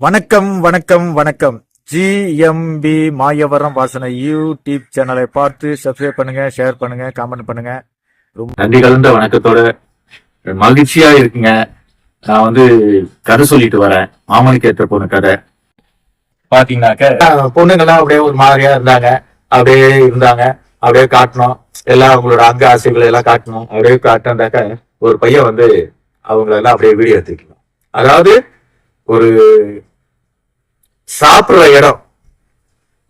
வணக்கம் வணக்கம் வணக்கம். ஜிஎம்பி மாயவரம் வாசனை யூடியூப் சேனலை பார்த்து சப்ஸ்கிரைப் பண்ணுங்க, ஷேர் பண்ணுங்க, கமெண்ட் பண்ணுங்க. ரொம்ப நன்றி கலந்த வணக்கத்தோட மகிழ்ச்சியா இருக்குங்க. நான் கதை சொல்லிட்டு வரேன். மாமனுக்கு ஏற்ற பொண்ணு கதை பாத்தீங்கன்னாக்க பொண்ணுங்கெல்லாம் அப்படியே ஒரு மாதிரியா இருந்தாங்க. அப்படியே காட்டணும். எல்லாம் அவங்களோட அங்க ஆசைகளை எல்லாம் காட்டணும். அப்படியே காட்டினாக்க ஒரு பையன் அவங்களெல்லாம் அப்படியே வீடியோ எடுத்துக்கணும். அதாவது ஒரு சாப்பிடுற இடம்,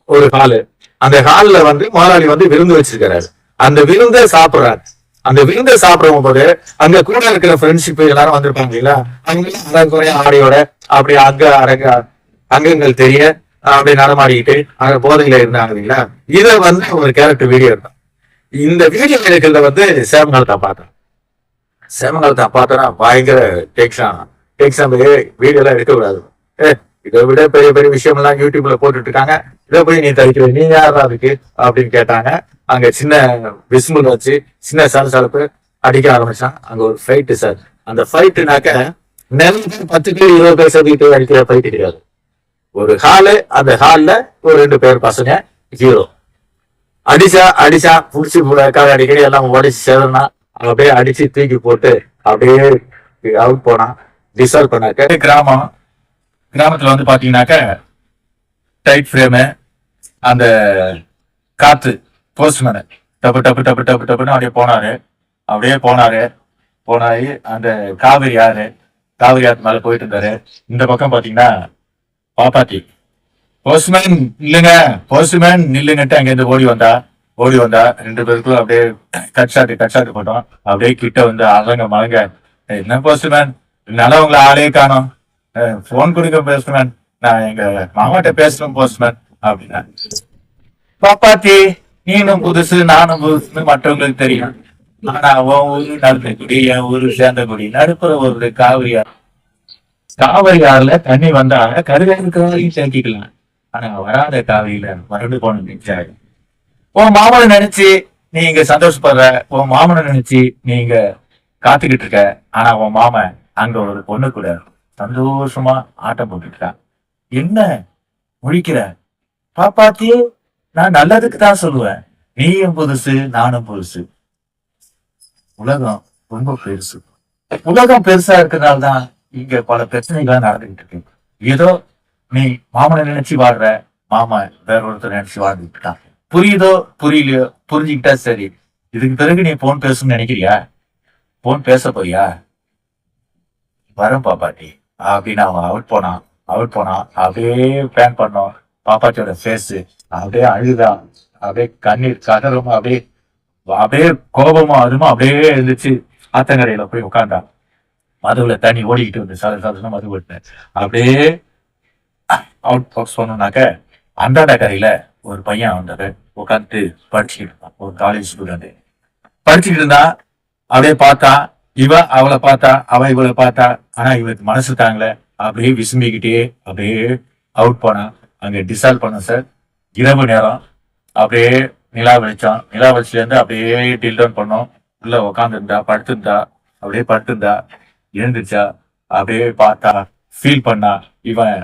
ஒரு ஹாலு. அந்த ஹால்ல முதலாளி விருந்து வச்சிருக்கிறாரு. அந்த விருந்தை சாப்பிடுறாரு. அந்த விருந்தை சாப்பிடும் போது அங்க கூட இருக்கிற ஃப்ரெண்ட்ஷிப் எல்லாரும் வந்திருப்பாங்க இல்லையா, அவங்க குறைய ஆடையோட அப்படி அங்கங்கள் தெரிய அப்படி நடமாடிக்கிட்டு அங்க போதையில இருந்தாங்க இல்லைங்களா. இதை ஒரு கேரக்டர் வீடியோ இருந்தான். இந்த வீடியோ எடுக்கிறத சேமங்காலத்தை பார்த்தேன். சேமங்காலத்தை பார்த்தோன்னா பயங்கர டெக்ஸான் வீடியோ எல்லாம் எடுக்க கூடாது, இதை விட பெரிய பெரிய விஷயம் எல்லாம் யூடியூப்ல போட்டுட்டு இருக்காங்க, இதை போய் நீ தவிக்கிற, நீ யாரா இருக்கு அப்படின்னு கேட்டாங்க. அங்க சின்ன விஸ்முல் வச்சு சின்ன சலசலப்பு அடிக்க ஆரம்பிச்சான். அங்க ஒரு ஃபைட்டு சார். அந்த ஃபைட்டுனாக்க 10 பேர் 20 பேர் சேர்த்துக்கிட்டு அடிக்கிற ஃபைட்டு கிடையாது. ஒரு ஹாலு, அந்த ஹால்ல ஒரு 2 பேர் பசங்க ஹீரோ. அடிச்சா புடிச்சு அடிக்கடி எல்லாம் உடச்சு சேதனா அப்படியே அடிச்சு தூக்கி போட்டு அப்படியே அவுட் போனா. டிசால்வ் பண்ணாக்க கிராமத்துல பாத்தீங்கன்னாக்க டைட் ஃப்ரேமு, அந்த காத்து போஸ்ட்மேனு டப்பு டப்பு டப்பு டப்பு டப்புன்னு அப்படியே போனாரு. அந்த காவிரி ஆத்து மேல போயிட்டு இருந்தாரு. இந்த பக்கம் பாத்தீங்கன்னா பாப்பாத்தி போஸ்ட்மேன் நில்லுங்கன்ட்டு அங்க இருந்து ஓடி வந்தா 2 பேருக்கும் அப்படியே கட் ஷாட் போட்டோம். அப்படியே கிட்ட அலங்க மலங்க, என்ன போஸ்ட்மேன் நல்லவங்களை ஆளே காணோம், போன் கொடுக்க போஸ்ட்மேன், நான் எங்க மாமாட்ட பேசுறேன் போஸ்ட்மேன் அப்படின்னா. பாப்பாத்தி நீனும் புதுசு நானும் புதுசுன்னு மற்றவங்களுக்கு தெரியும். ஆனா உன் ஊரு நடந்தகுடி, என் ஊரு சேர்ந்தகுடி, நடுப்புற ஒரு காவிரி ஆறுல தண்ணி வந்தா கருவேலையும் சேர்த்திக்கலாம். ஆனா வராத காவிரியில மறுபடி போன நினைச்சாரு. உன் மாமனை நினைச்சு நீங்க சந்தோஷப்படுற, உன் மாமனை நினைச்சு நீங்க காத்துக்கிட்டு இருக்க. ஆனா உன் மாமன் அங்க ஒரு பொண்ணு கூட சந்தோஷமா ஆட்டம் போட்டுட்டான். என்ன முழிக்கிற பாப்பாத்தி? நான் நல்லதுக்கு தான் சொல்லுவேன். நீயும் புதுசு நானும் புதுசு. உலகம் ரொம்ப பெருசு. உலகம் பெருசா இருக்கிறதுனால்தான் இங்க பல பிரச்சனைகள் நடந்துகிட்டு இருக்கு. ஏதோ நீ மாமனை நினைச்சு வாழ்ற, மாமன் வேற ஒருத்தர் நினைச்சு வாழ்ந்துட்டு இருக்கான். புரியுதோ புரியலையோ, புரிஞ்சுக்கிட்டா சரி. இதுக்கு பிறகு நீ போன் பேசணும்னு நினைக்கிறியா? போன் பேச போறியா? வரும் பாப்பாட்டி அப்படின்னு அவன் அவுட் போனான். அப்படியே பிளான் பண்ணோம். பாப்பாட்டியோட ஃபேஸ் அப்படியே அழுதான், அப்படியே கண்ணீர் கதறும், அப்படியே கோபமா அதுமா அப்படியே இருந்துச்சு. ஆத்தங்கரையில போய் உட்கார்ந்தான். மதுவுல தண்ணி ஓடிக்கிட்டு சதனா மது விட்டேன். அப்படியே அவுட் சொன்னாக்க அந்தாண்ட கரையில ஒரு பையன் உட்காந்துட்டு படிச்சுக்கிட்டு இருந்தான். ஒரு காலேஜ் ஸ்டூடெண்ட் படிச்சுக்கிட்டு இருந்தா. அப்படியே பார்த்தா, அவளை பார்த்தா, அவ இவளை பார்த்தா. ஆனா இவளுக்கு மனசு தாங்கல. அப்படியே விசும்பிக்கிட்டே அப்படியே அவுட் போனா. அங்க டிசால்வ் பண்ண சார். இரவு நேரம் அப்படியே நிலா வெளிச்சத்துல இருந்து அப்படியே டில் டவுன் பண்ணோம். உள்ள உட்காந்துருந்தா, படுத்திருந்தா, எழுந்துச்சா, அப்படியே பார்த்தா, ஃபீல் பண்ணா. இவன்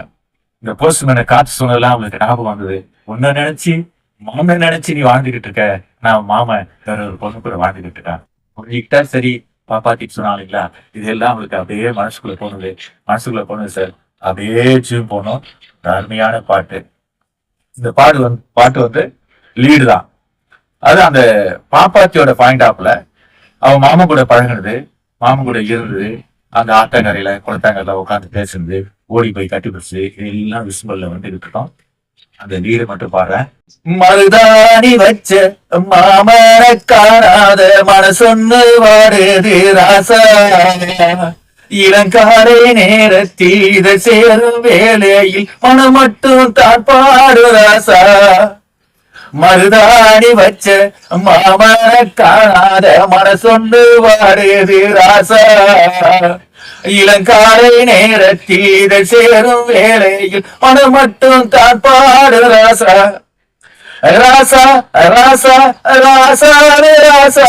இந்த போஸ்ட்மேனை காத்து சொன்னதெல்லாம் அவங்களுக்கு ஞாபகம் வந்தது. உன்னை நினைச்சு மாமன் நினைச்சு நீ வாழ்ந்துகிட்டு இருக்க, நான் மாமன் வேற ஒரு பொண்ணு கூட வாழ்ந்துகிட்டு இருக்கான். புரிஞ்சுக்கிட்டா சரி. பாப்பாத்தி சொன்னாங்களா, இதெல்லாம் அவங்களுக்கு அப்படியே மனசுக்குள்ள போனது சார். அப்படியே ஜூம் போனோம். அருமையான பாட்டு. இந்த பாட்டு லீடு தான். அது அந்த பாப்பாத்தியோட பாயிண்ட் ஆப்ல அவன் மாமன் கூட பழகினது, மாமன் கூட இருந்தது, அந்த ஆத்தங்கரையில குளத்தாங்கரையில உட்காந்து பேசுனது, ஓடி போய் கட்டி பிடிச்சு, இதெல்லாம் விசும்பல்ல இருக்கட்டும். அந்த லீடு மட்டும் பாடுறேன். மருதாணி வச்ச மாமன காணாத மனசொன்னு வாடுது ராசா, இளங்காலை நேரத்தில் இதை சேரும் வேலையில் மனம் மட்டும் தான் பாடு ராசா. மருதாணி வச்ச மாமன காணாத மனசொன்னு வாடுது ராசா, இளங்காலை நேரத்தில் இதை சேரும் வேலையில் மனம் மட்டும் தான் பாடு ராசா. ராசா ராசா ராசா ராசா,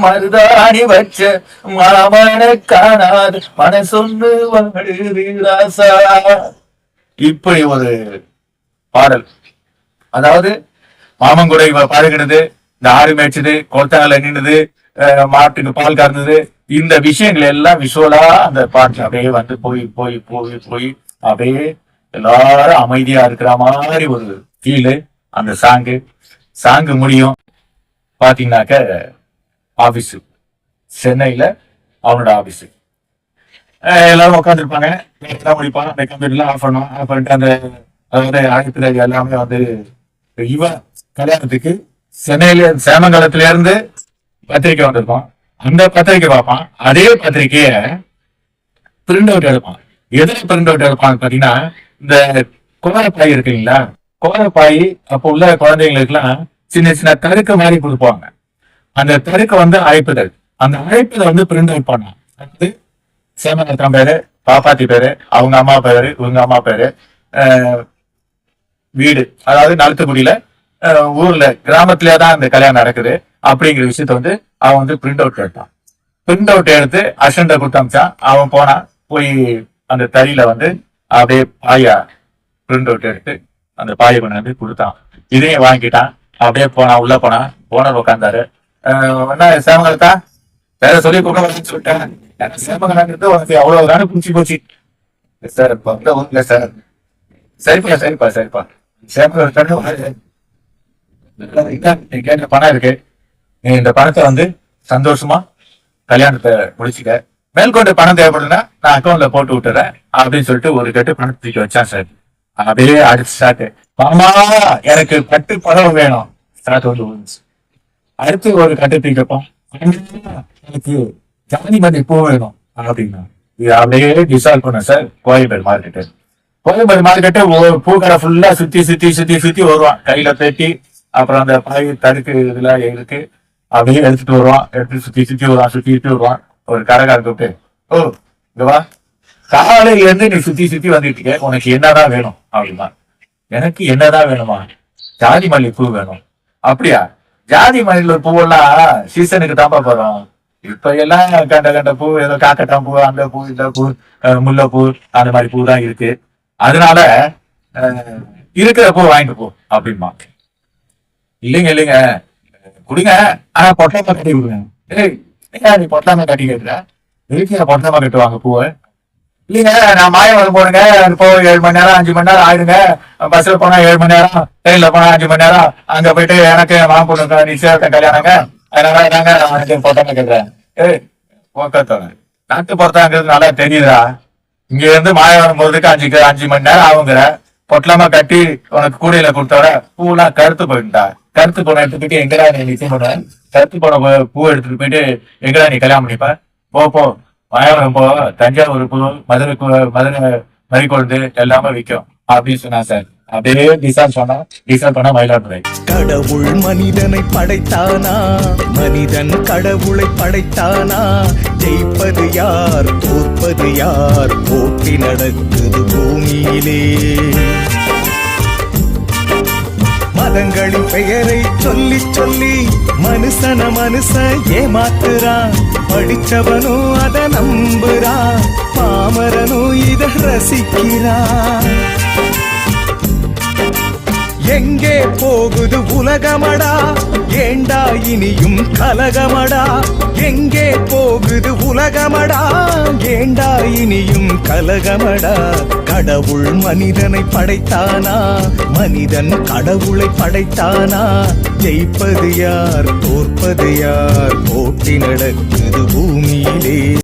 மருதாணி வச்ச மாமன காணாத மனசொன்னு வாடுது ராசா. இப்படி ஒரு பாடல். அதாவது மாமன் கூட இவ பாடுகிறது, இந்த ஆடு மேய்ச்சது, கொளத்தாங்கல நின்னுது, மாட்டுக்கு பால் கறந்தது, இந்த விஷயங்கள் எல்லாம் விஷுவலா அந்த பாட்டுல அப்படியே வந்து போய் போய் போய் போய் அப்படியே எல்லாரும் அமைதியா இருக்கிற மாதிரி ஒரு ஃபீலு. அந்த சாங்கு முடியும் பாத்தீங்கன்னாக்க ஆபீஸ், சென்னையில அவனோட ஆபீஸ். எல்லாரும் உட்காந்துருப்பாங்க, முடிப்பான், அந்த கம்ப்யூட்டர்லாம் ஆஃப் பண்ணுவான். ஆஃப் பண்ணிட்டு அந்த அதாவது அழைப்பு எல்லாமே வந்து இவன் கல்யாணத்துக்கு சென்னையில சேமங்கலத்துல இருந்து பத்திரிக்கை வந்திருப்பான். அந்த பத்திரிக்கை பார்ப்பான். அதே பத்திரிக்கைய பிரிண்ட் அவுட் எடுப்பான். எதுல பிரிண்ட் அவுட் எடுப்பான்னு பாத்தீங்கன்னா, இந்த கோரப்பாய் இருக்குங்களா, கோரப்பாய் அப்போ உள்ள குழந்தைங்களுக்கு எல்லாம் சின்ன சின்ன தடுக்க மாதிரி கொடுப்பாங்க. அந்த தடுக்க வந்து அழைப்புதல், அந்த அழைப்புல வந்து பிரிண்ட் அவுட் பண்ணான். அது சேமங்கலத்தான் பேரு, பாப்பாத்தி பேரு, அவங்க அம்மா பேரு, இவங்க அம்மா பேரு, வீடு, அதாவது நலுத்துக்குடியில ஊர்ல கிராமத்திலே தான் அந்த கல்யாணம் நடக்குது அப்படிங்கிற விஷயத்த வந்து அவன் வந்து பிரிண்ட் அவுட் எடுத்தான். பிரிண்ட் அவுட் எடுத்து அசண்ட கொடுத்தாச்சான். அவன் போனான், போய் அந்த தறியில வந்து அப்படியே பாயா பிரிண்ட் அவுட் எடுத்து அந்த பாயை கொண்டாந்து கொடுத்தான். இதையும் வாங்கிட்டான். அப்படியே போனான், உள்ள போனான். ஓனர் உட்காந்தாரு. என்ன சேமங்கலத்தா வேற சொல்லி கூப்பிட சொல்லிட்டேன், சேமங்கலாங்கிறது உனக்கு அவ்வளவு தானே பிடிச்சி போச்சு சார். இல்ல சார், சரிப்பா சேமங்கலம் கேட்ட பணம் இருக்கு, நீ இந்த பணத்தை வந்து சந்தோஷமா கல்யாணத்தை முடிச்சுக்க, மேற்கொண்டு பணம் தேவைப்படுதுன்னா நான் அக்கௌண்ட்ல போட்டு விட்டுறேன் அப்படின்னு சொல்லிட்டு ஒரு கட்டு பணத்தை தூக்கி வச்சான் சார். அப்படியே அடிச்சு ஸ்டார்ட், மாமா எனக்கு கட்டு பணம் வேணும் ஸ்டார்ட் வந்து. அடுத்து ஒரு கட்டு தூக்கி வைப்போம், எனக்கு ஜாதி மல்லி பூ வேணும் அப்படின்னா. இது அப்படியே டிசால்வ் பண்ண சார். கோயம்பேடு மார்க்கெட்டு பூக்கடை ஃபுல்லா சுத்தி வருவான். கையில பேட்டி, அப்புறம் அந்த பாய் தடுக்கு இதுல இருக்கு, அப்படியே எடுத்துட்டு வருவான். எடுத்து சுத்தி வருவான். ஒரு கடைக்காரர் கூப்பிட்டு, ஓ இங்க வா, காலையில இருந்து நீ சுத்தி வந்துட்டு உனக்கு என்னதான் வேணும் அப்படிமா. எனக்கு என்னதான் வேணுமா, ஜாதி மல்லி பூ வேணும். அப்படியா, ஜாதி மல்லியில பூவெல்லாம் சீசனுக்கு தான்ப்பா போறோம். இப்ப எல்லாம் கண்ட பூ, ஏதோ காக்கட்டான் பூ, அந்த பூ, இந்த பூ, முல்லைப்பூ, அந்த மாதிரி பூ தான் இருக்கு. அதனால இருக்கிற பூ வாங்கிட்டு போ அப்படிமா. இல்லைங்க குடுங்க, ஆனா பொட்டலமா கட்டி கொடுங்க. நீ பொட்டலாமா கட்டி கேட்குற, இருக்கீங்க பொட்டலமா கட்டுவாங்க பூவை. இல்லைங்க நான் மாயவரம் போடுங்க, இப்போ 7 மணி நேரம் 5 மணி நேரம் ஆயிடுங்க, பஸ்ல போனா 7 மணி நேரம், ட்ரெயின்ல போனா 5 மணி நேரம், அங்க போயிட்டு எனக்கு மாம் பொண்ணுங்க நிச்சயத்தை கல்யாணங்க, அதனால நாங்க பொட்டலமா கேட்கிறேன். போக்கத்தோட நாட்டு பொறுத்தாங்கிறது நல்லா தெரியுதா, இங்க இருந்து மாயவரம் போறதுக்கு 5 மணி நேரம் ஆகுங்கிற, பொட்டலமா கட்டி உனக்கு கூடையில கொடுத்தோட பூலாம் கருத்து போயிட்டா. கருத்து போன எடுத்துக்கிட்டு எங்கடா நீ நிச்சயம் பண்ண, கருத்து போன பூ எடுத்துட்டு போயிட்டு எங்கடா நீ கல்யாணம் பண்ணிப்ப, போ மாயவரம் போ, தஞ்சாவூர் பூ, மதுரை மறிக்கொழுந்து எல்லாமே விற்கும் அப்படின்னு சொன்னா சார். அப்படியே டிசால் பண்ணா மயிலாடுதுறை. கடவுள் மனிதனை படைத்தானா, மனிதன் கடவுளை படைத்தானா, ஜெயிப்பது யார் தோற்பது யார், போட்டி நடக்குது பூமியிலே. மதங்களின் பெயரை சொல்லி சொல்லி மனுஷன் ஏமாத்துறான், படிச்சவனும் அத நம்புறான், பாமரனும் இத ரசிக்கிறான். எங்கே போகுது உலகமடா, ஏண்டா இனியும் கலகமடா, எங்கே போகுது உலகமடா, ஏண்டா இனியும் கலகமடா. கடவுள் மனிதனை படைத்தானா, மனிதன் கடவுளை படைத்தானா, ஜெயிப்பது யார் தோற்பது யார், போட்டி நடக்குது பூமியிலே.